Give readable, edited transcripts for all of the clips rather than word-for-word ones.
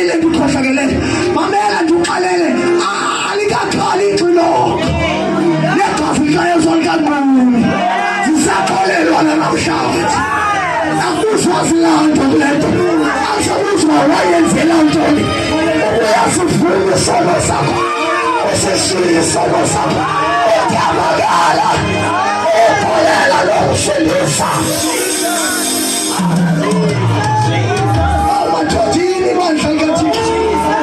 ile ndikhohlakele mamela ndiqalele alikakhali ixilongo negafika yezonkanquni zisaqolelwa namhlanje akuzwazi laa nto kule nto akuzwa wayenzela ntoni uyasifuna isono sakho usishiye isono sakho utyabakala upholela lokusilisa amathothini bandlakathi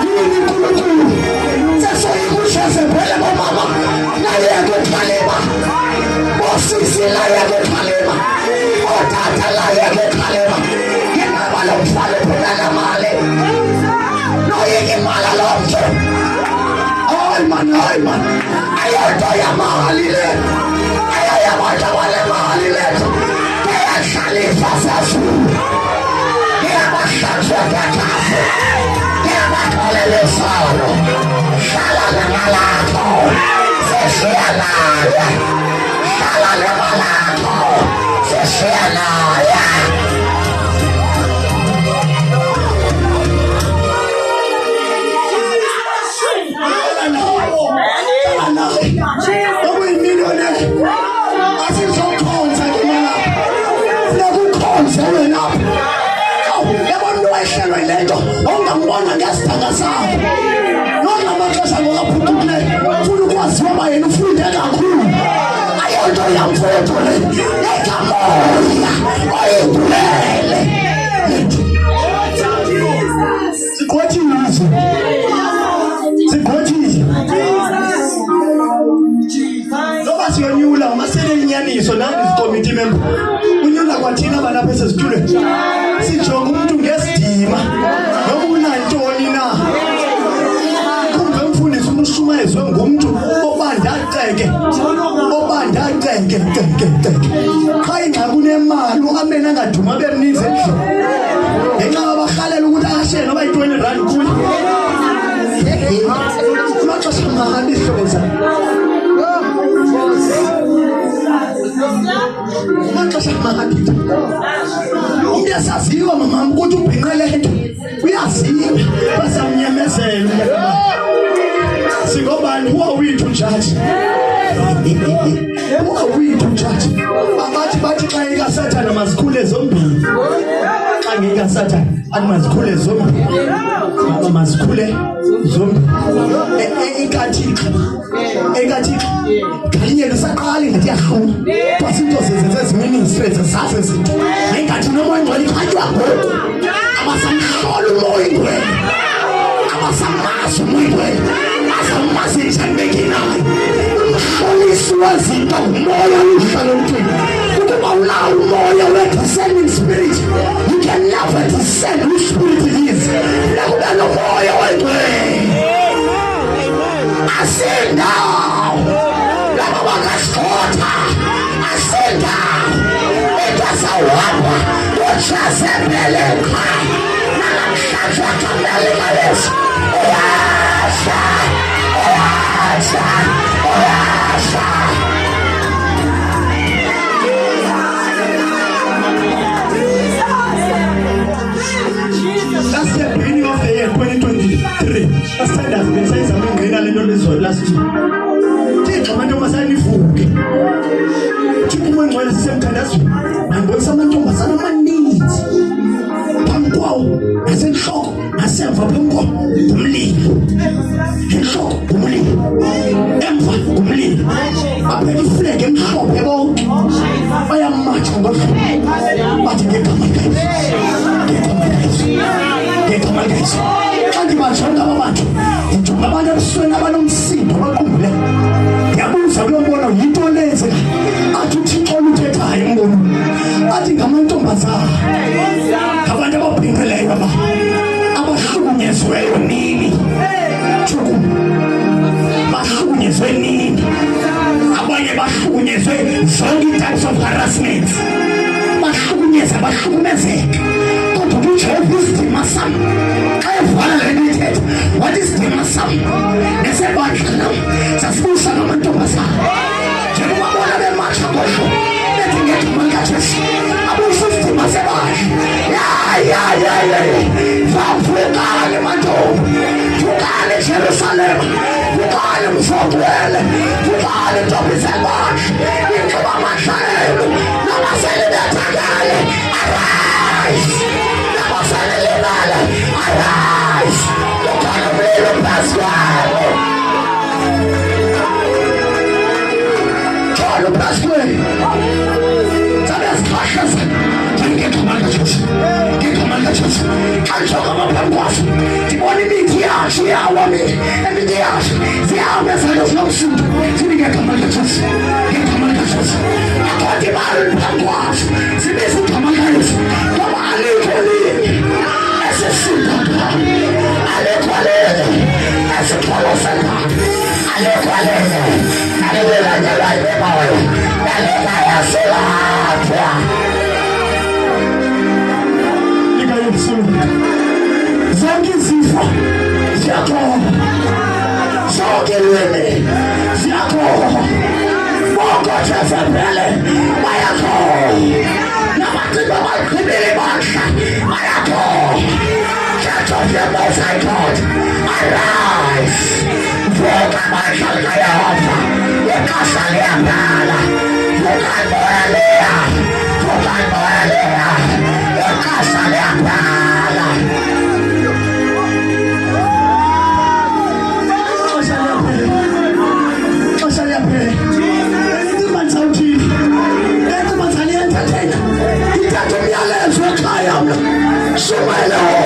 yini nkulunkulu sesoyikushaze phele bomama nayekekhalema osisi layekekhalema otata layekekhalema ngenaba lomfalo phela mali noyekimala lomntu hayi man ayonto yamali le ayayabantu abalemali lethu keyahlalisa sasulu keyabahlatshwa kakafu keyabaxolelesayo hlala nemalakho seshiyanaya hlala nemalakho seshiyanaya ongambona ngesitanga sakho nongamaxesha ngokaphucukileyo funa ukwaziwa uba yena ufunde kakhulu ayonto yamfetho le ekamoya oyendulele sigqothile noba siyonyula maselenyaniso nani zikomiti member unyula kwathina balapha esezitulweni sijonga umuntu ngesidima noba unantoni na kumbe mfundisi umushumayezwe ngumntu obandaqeke xa ingxaki unemali uamene angaduma bemninzi endlini ngenxa babarhalela ukuthi ashe noba yi-20 rand kuye kumaxesha mahali ihlobo zam kumaxesha mahali umntu yasaziwa mamam ukuthi ubhinqele nto uyaziwa basamnyamezela singobani uwawithu jaji bathi xa ikasathana mazikhule zombini xa ngekasathana athi mazikhule zombini mazikhule zombini ekathixo ngalinye lisaqali ngathi yarhuma kwasinto zezeziministrate zase zinto ayingathi nomoya ngcwele ikhatywa ngoku abasamhlola umoya ingcwele abasamazi umoya ingcwele asamazi njani bekinayo umhlolisi wezinto umoya uhlala emntwini ukuba ulawo umoya we-descending spirit you can never descend which spirit it is nakube nomoya wengcwele asendawo laba bakasikotha asendawo entasawahamba uthazembele ekhaya nalamhlanje wakamele ngaleso uyasha That's the beginning of the year 2023. Last time I've been saying something great a little bit last week. Take a man to Masani Fook. Chicken when semtandazwe. Ngibona sabantu basana amaninzi. Phamkwawo nasenhloko nasemva phamkwawo umlilo. Enhloko umlilo. Emva umlilo. Baphethe iflag emhlophe bonke. Bayamatsha ngomhlophe. Bathi ngegama likaYesu. Xa ndibajonga aba bantu ndijonga abantu abusweni abanomsindo abaqubule ndiyabuza kulo mbono yinto lenzeka athi uthixo oluthethayo mbono athi ngamantombazana ngabantu ababhinqileyo abahlukunyezweyo nini bahlukunyezwe nini abanye bahlukunyezwe zonke i-types of harassment bahlukumezeka kodwa uJehova isidima sam xa evala le nto ithetha wathi isidima sam nesebandla nam sasibusa ngamantombazana njengoba bona bematsha kodwa bethi ngegama likaJesu abusa isidima sebandla Vukani mantombi, vukani Jerusalem, vukani mfobwele, vukani ntombi zemashi, incuba amashayelo, nabasele bethakale, arise, nabasele libale, arise, vukani umlilo Pascal, John Pascal, Sabes Kashas, get command Jews, get command Jews, can't talk about them off. The only thing here, she are women, and the day they are messages no soup. See, get command Jews, get command Jews. I got the barrel them off. See, this is command Jews. Come on, little as a soup, I let one as a colossal. I let one and I will like the right boy. I let my soul. Zangi zifa ziyako zogelwele ziyako mokothezebele bayako namacimba mayiqhubele basha bayako Church of the Most High God, arise, vuka basha likayehova ikasa liyambala vuka moyaleya ikasa liyambala Somebody